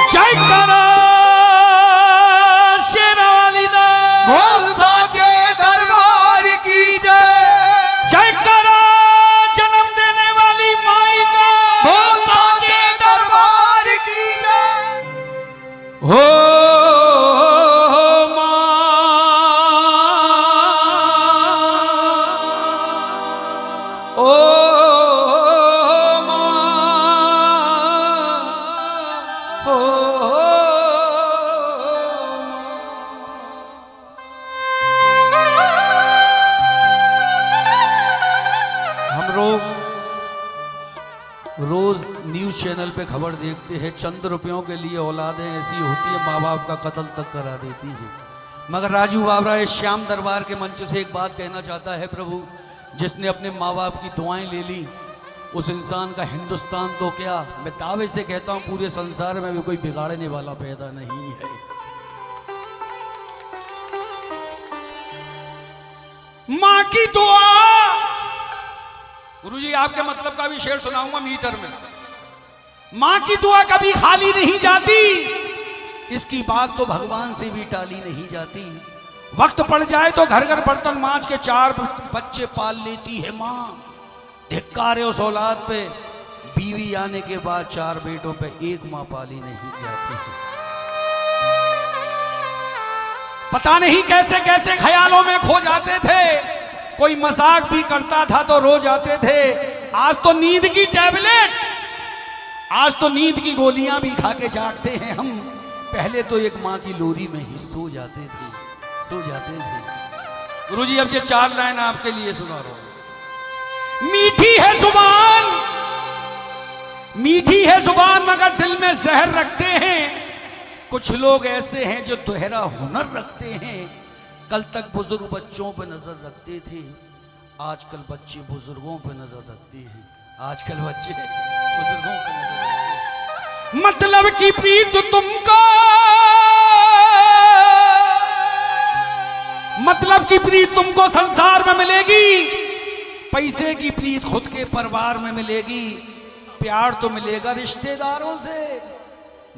जय करा शेरावाली दा बोल साचे दरबार की जय। जय करा जन्म देने वाली माई का बोल साचे दरबार की जय। हो रोज न्यूज चैनल पे खबर देखते हैं, चंद रुपयों के लिए औलादें ऐसी होती है माँ बाप का कत्ल तक करा देती है। मगर राजू बाबरा इस श्याम दरबार के मंच से एक बात कहना चाहता है, प्रभु जिसने अपने माँ बाप की दुआएं ले ली उस इंसान का हिंदुस्तान तो क्या, मैं दावे से कहता हूं पूरे संसार में भी कोई बिगाड़ने वाला पैदा नहीं है। माँ की दुआ, गुरुजी आपके मतलब का भी शेर सुनाऊंगा मीटर में। मां की दुआ कभी खाली नहीं जाती, इसकी बात तो भगवान से भी टाली नहीं जाती। वक्त पड़ जाए तो घर घर बर्तन मांज के 4 बच्चे पाल लेती है मां। धिक्कार है उस औलाद पे, बीवी आने के बाद 4 बेटों पे 1 मां पाली नहीं जाती है। पता नहीं कैसे कैसे ख्यालों में खो जाते थे, कोई मजाक भी करता था तो रो जाते थे। आज तो नींद की टैबलेट, आज तो नींद की गोलियां भी खा के जागते हैं हम। पहले तो एक माँ की लोरी में ही सो जाते थे। गुरुजी अब ये 4 लाइन आपके लिए सुना रहा हूं। मीठी है जुबान, मीठी है जुबान मगर दिल में जहर रखते हैं। कुछ लोग ऐसे हैं जो दोहरा हुनर रखते हैं। कल तक बुजुर्ग बच्चों पे नजर रखते थे, आजकल बच्चे बुजुर्गों पे नजर रखते हैं। आजकल बच्चे बुजुर्गों पे नजर रखते हैं। मतलब की प्रीत तुमको, मतलब की प्रीत तुमको संसार में मिलेगी, पैसे की प्रीत खुद के परिवार में मिलेगी। प्यार तो मिलेगा रिश्तेदारों से,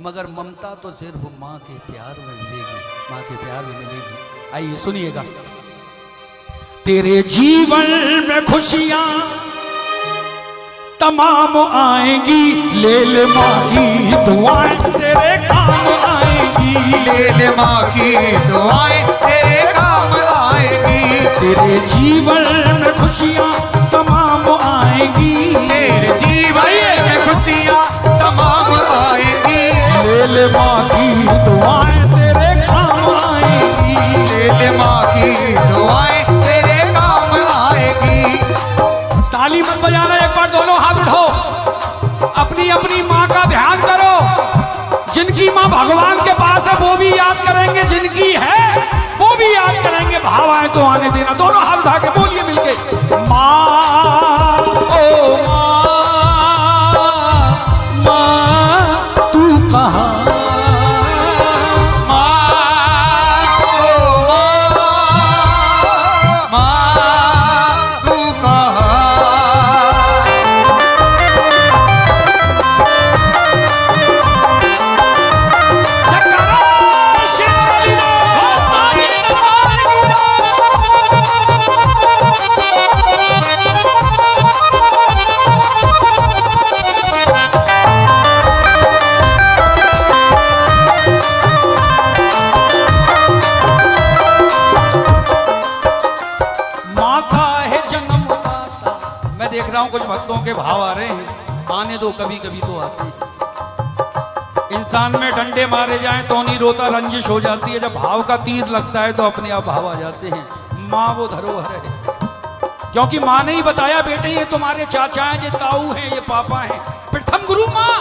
मगर ममता तो सिर्फ माँ के प्यार में मिलेगी, माँ के प्यार में मिलेगी। आइए सुनिएगा। तेरे जीवन में खुशियां तमाम आएंगी, ले ले माँ की दुआएं तेरे काम आएंगी। ले ले माँ की दुआएं तेरे काम आएंगी। तेरे जीवन में खुशियां तमाम आएंगी, तेरे जीवन में खुशियां तमाम आएंगी। ले ले माँ की दुआएं तेरे काम आएंगी। ले ले माँ की दुआएं तेरे काम आएगी। ताली मत बजाना, एक बार दोनों हाथ उठाओ, अपनी अपनी माँ का ध्यान करो। जिनकी माँ भगवान के पास है वो भी याद करेंगे, जिनकी है वो भी याद करेंगे। भाव आए तो आने देना। दोनों हाथ उठा के बोलिए मिलके, माँ ओ माँ, माँ तू कहाँ, कुछ भक्तों के भाव आ रहे हैं, आने दो, कभी कभी तो आते हैं। इंसान में डंडे मारे जाएं तो नहीं रोता, रंजिश हो जाती है। जब भाव का तीर लगता है तो अपने आप भाव आ जाते हैं। माँ वो धरोहर है, क्योंकि माँ ने ही बताया बेटे ये तुम्हारे चाचा हैं, ये ताऊ हैं, ये पापा हैं। प्रथम गुरु माँ,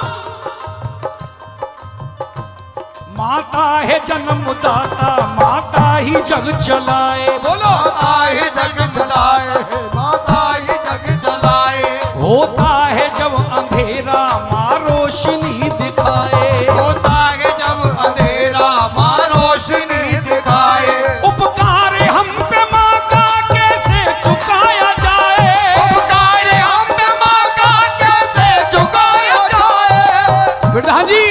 माता है जन्मदाता, माता ही जग चलाए। बोलो माता ही जग चलाए, माता ही जग चलाए। होता है जब अंधेरा माँ रोशनी दिखाए। होता है जब अंधेरा माँ रोशनी दिखाए। उपकार हम पे माँ का कैसे चुकाया जाए। उपकार हम पे माँ का कैसे चुकाया जाए। प्रधान जी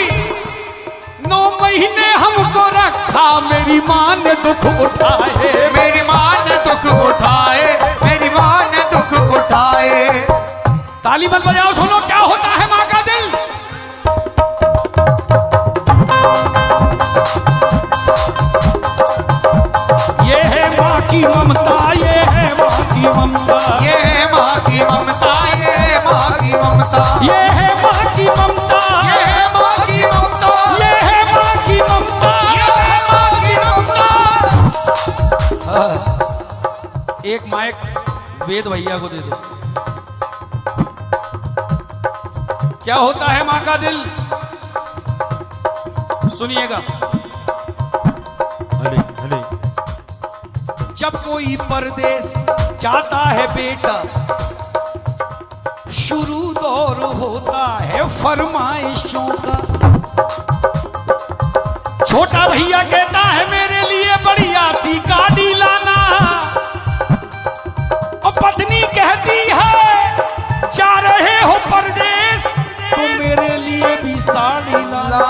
9 महीने हमको रखा, मेरी माँ ने दुख उठाए, मेरी माँ ने दुख उठाए, मेरी माँ ने दुख उठाए। ताली मत बजाओ, सुनो क्या होता है माँ का दिल। ये है माँ की ममता, ये है माँ की ममता, ये है माँ की ममता, ये है माँ की ममता, ये है माँ की ममता, ये है माँ की ममता, ये है माँ की ममता, ये है माँ की ममता। एक माइक वेद भैया को दे दो। क्या होता है माँ का दिल, सुनिएगा। जब कोई परदेश जाता है बेटा, शुरू दौर होता है फरमाइशों का। छोटा भैया कहता है मेरे लिए बढ़िया सी गाड़ी लाना, और पत्नी कहती है जा रहे हो परदेश तो मेरे लिए भी साड़ी लाना।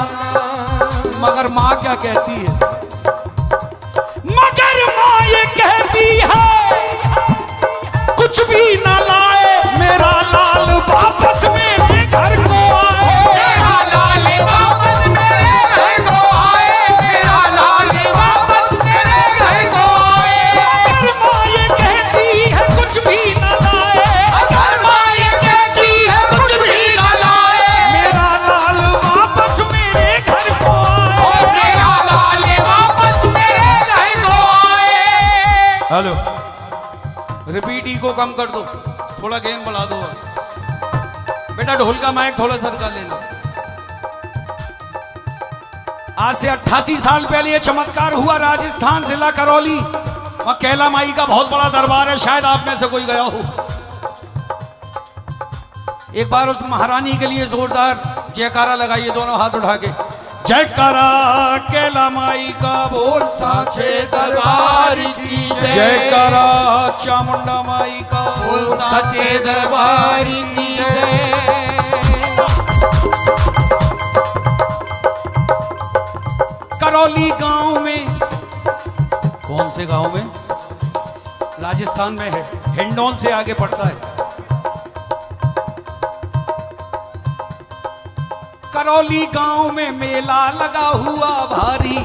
मगर माँ क्या कहती है, मगर माँ ये कहती है कुछ भी न लाए, मेरा लाल वापस मेरे घर को आए, मेरा लाल वापस मेरे घर को आए, मेरा लाल वापस मेरे घर को आए। मगर माँ ये कहती है कुछ भी न लाए, अगर माँ ये कहती है कुछ भी न लाए, मेरा लाल वापस मेरे घर को आए। ओ मेरा लाल वापस मेरे घर को आए। हेलो, रिपीट को कम कर दो, थोड़ा गेन बढ़ा दो। बेटा ढोल का माइक थोड़ा सरका लेना। आज से 88 साल पहले ये चमत्कार हुआ राजस्थान जिला करौली, वहां कैला माई का बहुत बड़ा दरबार है, शायद आप में से कोई गया हो। एक बार उस महारानी के लिए जोरदार जयकारा लगाइए, दोनों हाथ उठा के। जयकारा कैला माई का बोल, साचे दरबार की जय, जयकारा चामुंडा माई का बोल, साचे दरबार की जय। करौली गांव में, कौन से गांव में, राजस्थान में है, हिंडौन से आगे पड़ता है। करौली गांव में मेला लगा हुआ भारी,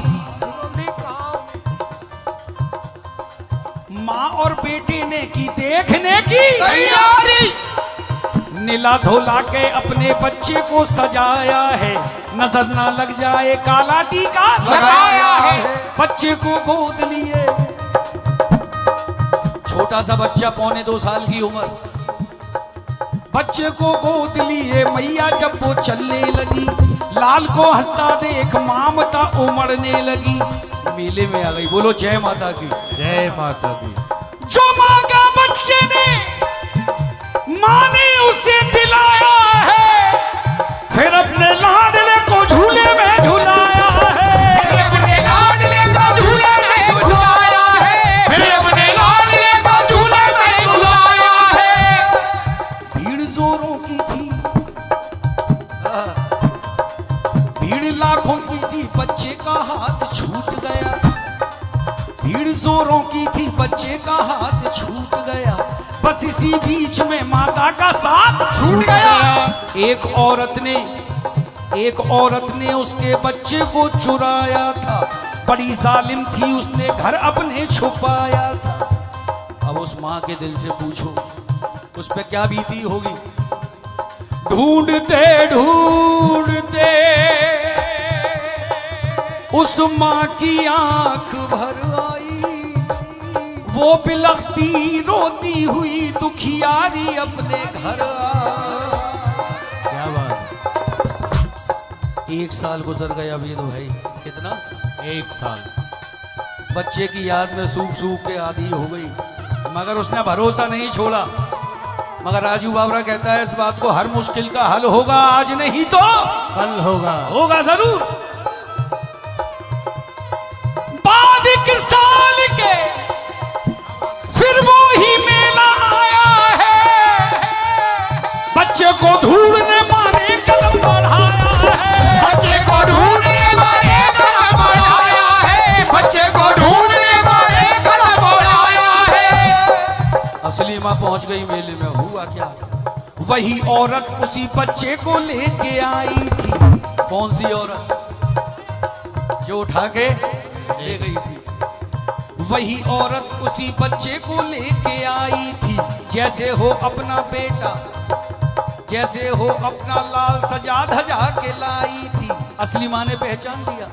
माँ और बेटे ने की देखने की तैयारी, नीला धोला के अपने बच्चे को सजाया है, नजर ना लग जाए काला टीका लगाया है। बच्चे को गोद लिए, छोटा सा बच्चा 1.25 साल की उम्र, बच्चे को गोद लिए मैया जब वो चलने लगी, लाल को हंसता देख ममता उमड़ने लगी, मेले में आ गई। बोलो जय माता की। जय माता दी। जो मांगा बच्चे ने माँ ने उसे दिलाया है, फिर अपने लाडले को झूले में झुलाया है, फिर अपने लाडले को झूले में झुलाया है, फिर अपने लाडले को झूले में झुलाया है। भीड़ जोरों की थी, भीड़ लाखों की थी, बच्चे का हाथ छूट गया, भीड़ जोरों की थी, बच्चे का हाथ छूट गया, बस इसी बीच में माता का साथ छूट गया। एक औरत ने उसके बच्चे को चुराया था, बड़ी जालिम थी, उसने घर अपने छुपाया था। अब उस माँ के दिल से पूछो उस पे क्या बीती होगी। ढूंढते ढूंढते उस माँ की आंख भर आई, वो बिलखती रोती हुई दुखियारी अपने घर आई। क्या बात। 1 साल गुजर गया अभी तो भाई, कितना 1 साल बच्चे की याद में सूख सूख के आदी हो गई, मगर उसने भरोसा नहीं छोड़ा। मगर राजू बाबरा कहता है इस बात को हर मुश्किल का हल होगा, आज नहीं तो कल होगा, होगा जरूर। बाद 1 साल के फिर वो ही मेला आया है, बच्चे को ढूंढने माने कदम बढ़ाया है, बच्चे को ढूंढने वाले पहुंच गई मेले में, हुआ क्या? वही औरत उसी बच्चे को लेके आई थी। कौन सी औरत? जो उठा के ले गई थी। वही औरत उसी बच्चे को लेके आई थी। जैसे हो अपना बेटा, जैसे हो अपना लाल सजा धजा के लाई थी। असली माँ ने पहचान लिया।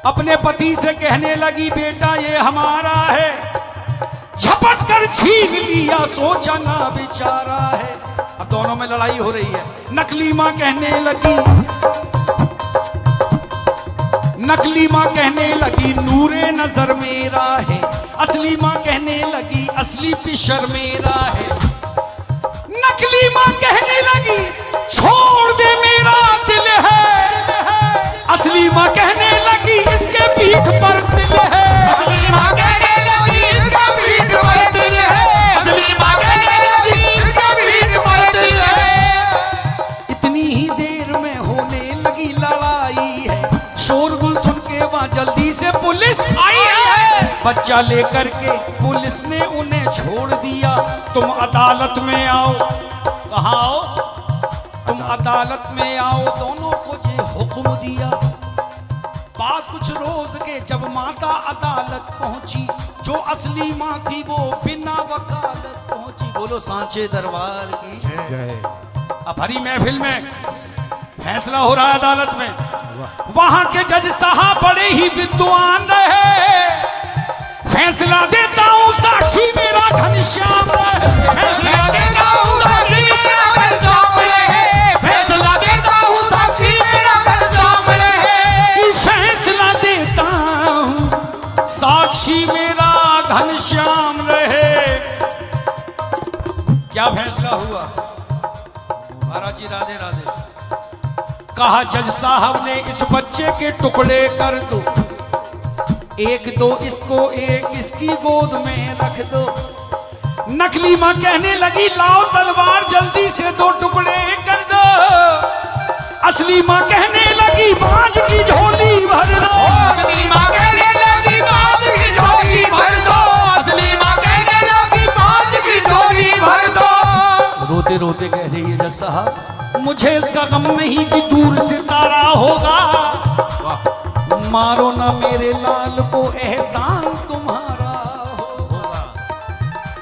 अपने पति से कहने लगी, बेटा ये हमारा है। झपट कर छीन लिया, सोचा ना बेचारा है। अब दोनों में लड़ाई हो रही है। नकली माँ कहने लगी, नकली माँ कहने लगी नूरे नजर मेरा है। असली माँ कहने लगी असली पिशर मेरा है। नकली माँ कहने लगी छोड़ दे मेरा दिल है। असली माँ कहने लगी इसके पीठ पर दिल है। असली माँ कहने लगी इसका पीठ पर दिल है। असली माँ कहने लगी इसका पीठ पर दिल है। इतनी ही देर में होने लगी लड़ाई है। शोरगुल सुन के वहां जल्दी से पुलिस आई है। बच्चा लेकर के पुलिस ने उन्हें छोड़ दिया। तुम अदालत में आओ। कहाँ आओ? तुम अदालत में आओ। दोनों को ये हुक्म दिया। बात कुछ रोज के जब माता अदालत पहुंची, जो असली माँ थी वो बिना वकालत पहुंची। बोलो सांचे दरबार की जय। अब हरी महफिल में फैसला हो रहा है अदालत में। वहां के जज साहब बड़े ही विद्वान रहे। फैसला देता हूँ साक्षी मेरा घनश्याम रहे। फैसला देता हूँ साक्षी मेरा घनश्याम रहे। फैसला देता हूँ साक्षी मेरा घनश्याम रहे। फैसला देता हूँ साक्षी मेरा घनश्याम रहे। क्या फैसला हुआ? महाराज जी राधे राधे। कहा जज साहब ने इस बच्चे के टुकड़े कर दो। एक दो इसको, एक इसकी गोद में रख दो। नकली माँ कहने लगी लाओ तलवार जल्दी से दो टुकड़े कर दो। असली माँ कहने लगी बाज की झोली भर दो। असली माँ कहने लगी बाज की झोली भर दो। असली माँ कहने लगी बाज की झोली भर दो। रोते रोते कह रही है जज साहब मुझे इसका गम नहीं कि दूर सितारा होगा। मारो ना मेरे लाल को एहसान तुम्हारा होगा।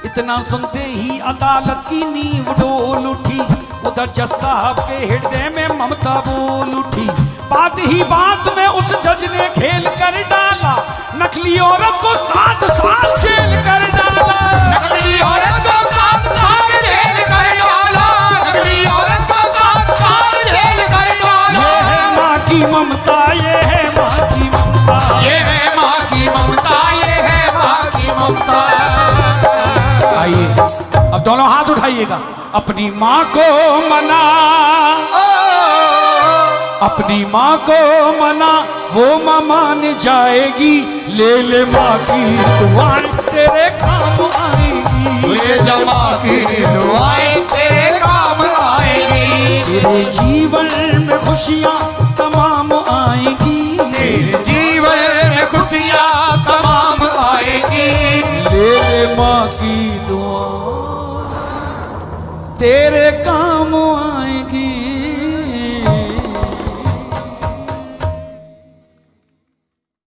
इतना सुनते ही अदालत की नींव डोल उठी। उधर जज साहब के हृदय में ममता बोल उठी। बात ही बात में उस जज ने खेल कर डाला। नकली औरत को 7 साल जेल कर डाला। नकली औरत को 7 साल जेल कर डाला। नकली औरत को 7 साल जेल कर डाला। ये है माँ की ममता, ये है माँ की ममता। ये है माँ की ममता, ये है माँ की ममता। आइए अब दोनों हाथ उठाइएगा। अपनी माँ को मना, अपनी माँ को मना, वो माँ मान जाएगी। ले ले माँ की दुआएं तेरे काम आएगी। ले जा माँ की दुआएं तेरे काम आएगी। तेरे जीवन में खुशियाँ तमाम आएगी। तेरे जीवन में खुशियाँ तमाम आएगी। ले ले माँ की दुआ तेरे काम